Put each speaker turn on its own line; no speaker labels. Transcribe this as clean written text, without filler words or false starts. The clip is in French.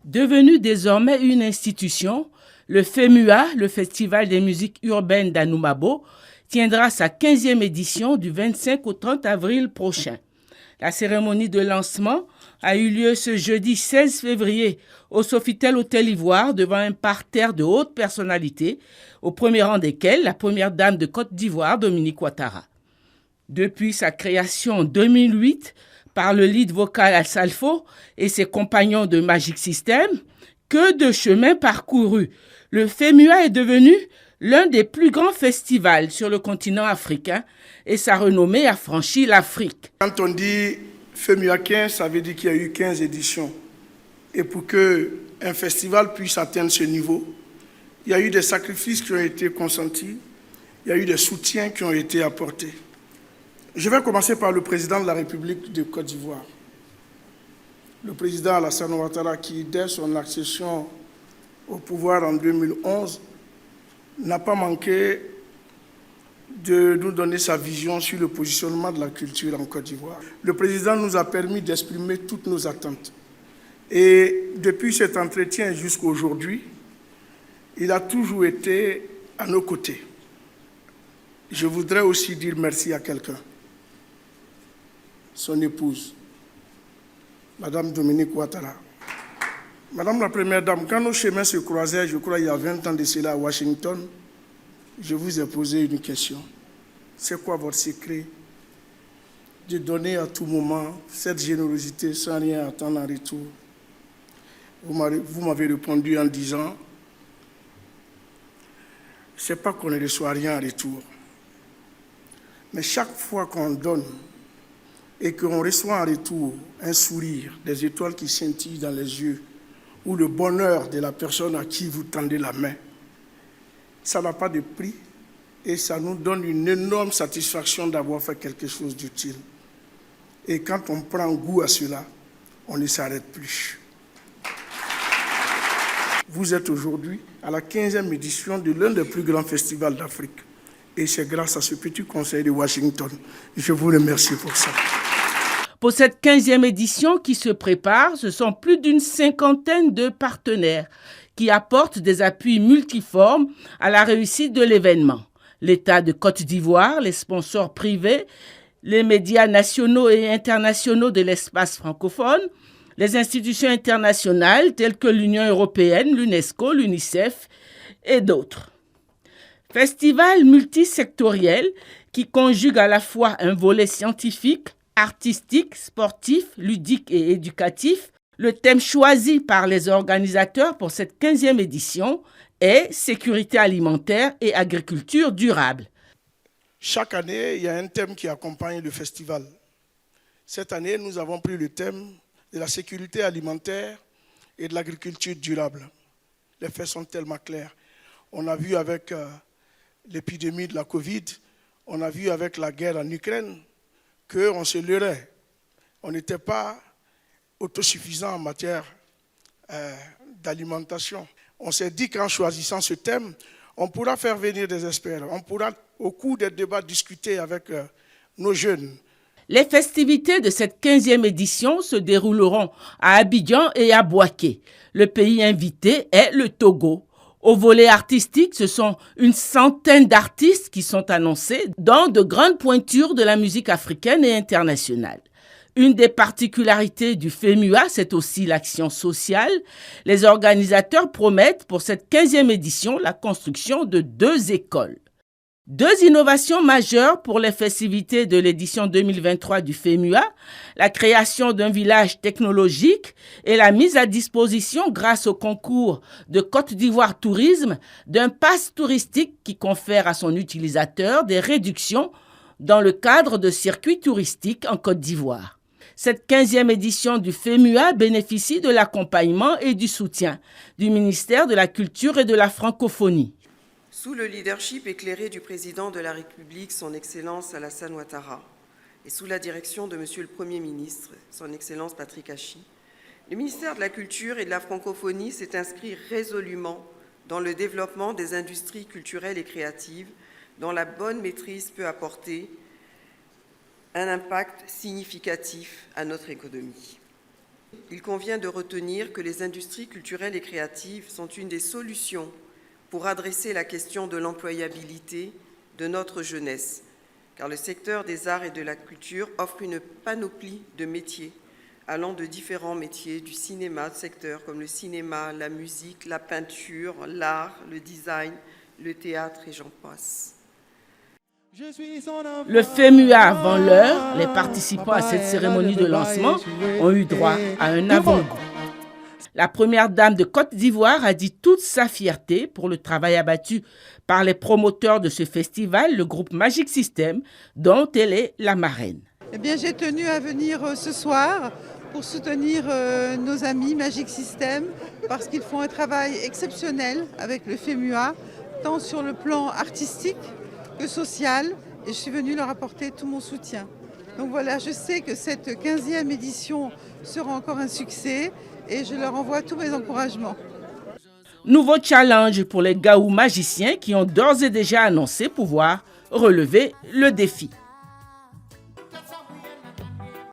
Devenu désormais une institution, le FEMUA, le Festival des musiques urbaines d'Anoumabo, tiendra sa 15e édition du 25 au 30 avril prochain. La cérémonie de lancement a eu lieu ce jeudi 16 février au Sofitel Hôtel Ivoire devant un parterre de hautes personnalités, au premier rang desquelles la première dame de Côte d'Ivoire, Dominique Ouattara. Depuis sa création en 2008 par le lead vocal Al-Salfo et ses compagnons de Magic System, que de chemin parcouru. Le FEMUA est devenu l'un des plus grands festivals sur le continent africain et sa renommée a franchi l'Afrique.
Quand on dit FEMUA 15, ça veut dire qu'il y a eu 15 éditions. Et pour qu'un festival puisse atteindre ce niveau, il y a eu des sacrifices qui ont été consentis, il y a eu des soutiens qui ont été apportés. Je vais commencer par le président de la République de Côte d'Ivoire, le président Alassane Ouattara, qui, dès son accession au pouvoir en 2011, n'a pas manqué de nous donner sa vision sur le positionnement de la culture en Côte d'Ivoire. Le président nous a permis d'exprimer toutes nos attentes. Et depuis cet entretien jusqu'à aujourd'hui, il a toujours été à nos côtés. Je voudrais aussi dire merci à quelqu'un, son épouse, Madame Dominique Ouattara. Madame la Première Dame, quand nos chemins se croisaient, je crois il y a 20 ans de cela à Washington, je vous ai posé une question. C'est quoi votre secret de donner à tout moment cette générosité sans rien attendre en retour? Vous m'avez répondu en disant, c'est pas qu'on ne reçoit rien en retour, mais chaque fois qu'on donne et qu'on reçoit en retour un sourire, des étoiles qui scintillent dans les yeux, ou le bonheur de la personne à qui vous tendez la main, ça n'a pas de prix et ça nous donne une énorme satisfaction d'avoir fait quelque chose d'utile. Et quand on prend goût à cela, on ne s'arrête plus. Vous êtes aujourd'hui à la 15e édition de l'un des plus grands festivals d'Afrique. Et c'est grâce à ce petit conseil de Washington. Je vous remercie pour ça.
Pour cette 15e édition qui se prépare, ce sont plus d'une cinquantaine de partenaires qui apportent des appuis multiformes à la réussite de l'événement. L'État de Côte d'Ivoire, les sponsors privés, les médias nationaux et internationaux de l'espace francophone, les institutions internationales telles que l'Union européenne, l'UNESCO, l'UNICEF et d'autres. Festival multisectoriel qui conjugue à la fois un volet scientifique, artistique, sportif, ludique et éducatif. Le thème choisi par les organisateurs pour cette 15e édition est sécurité alimentaire et agriculture durable.
Chaque année, il y a un thème qui accompagne le festival. Cette année, nous avons pris le thème de la sécurité alimentaire et de l'agriculture durable. Les faits sont tellement clairs. On a vu avec l'épidémie de la Covid, on a vu avec la guerre en Ukraine, qu'on se leurrait. On n'était pas autosuffisant en matière d'alimentation. On s'est dit qu'en choisissant ce thème, on pourra faire venir des experts. On pourra, au cours des débats, discuter avec nos jeunes.
Les festivités de cette 15e édition se dérouleront à Abidjan et à Bouaké. Le pays invité est le Togo. Au volet artistique, ce sont une centaine d'artistes qui sont annoncés, dont de grandes pointures de la musique africaine et internationale. Une des particularités du FEMUA, c'est aussi l'action sociale. Les organisateurs promettent pour cette 15e édition la construction de 2 écoles. 2 innovations majeures pour les festivités de l'édition 2023 du FEMUA, la création d'un village technologique et la mise à disposition grâce au concours de Côte d'Ivoire Tourisme d'un pass touristique qui confère à son utilisateur des réductions dans le cadre de circuits touristiques en Côte d'Ivoire. Cette 15e édition du FEMUA bénéficie de l'accompagnement et du soutien du ministère de la Culture et de la Francophonie.
Sous le leadership éclairé du président de la République, son Excellence Alassane Ouattara, et sous la direction de Monsieur le Premier ministre, son Excellence Patrick Hachi, le ministère de la Culture et de la Francophonie s'est inscrit résolument dans le développement des industries culturelles et créatives dont la bonne maîtrise peut apporter un impact significatif à notre économie. Il convient de retenir que les industries culturelles et créatives sont une des solutions pour adresser la question de l'employabilité de notre jeunesse, car le secteur des arts et de la culture offre une panoplie de métiers, allant de différents métiers du cinéma, de secteurs comme le cinéma, la musique, la peinture, l'art, le design, le théâtre et j'en passe.
Le FEMUA avant l'heure, les participants à cette cérémonie de lancement ont eu droit à un avant-goût. La première dame de Côte d'Ivoire a dit toute sa fierté pour le travail abattu par les promoteurs de ce festival, le groupe Magic System, dont elle est la marraine.
Eh bien, j'ai tenu à venir ce soir pour soutenir nos amis Magic System parce qu'ils font un travail exceptionnel avec le FEMUA, tant sur le plan artistique que social, et je suis venue leur apporter tout mon soutien. Donc voilà, je sais que cette 15e édition sera encore un succès et je leur envoie tous mes encouragements.
Nouveau challenge pour les Gaou magiciens qui ont d'ores et déjà annoncé pouvoir relever le défi.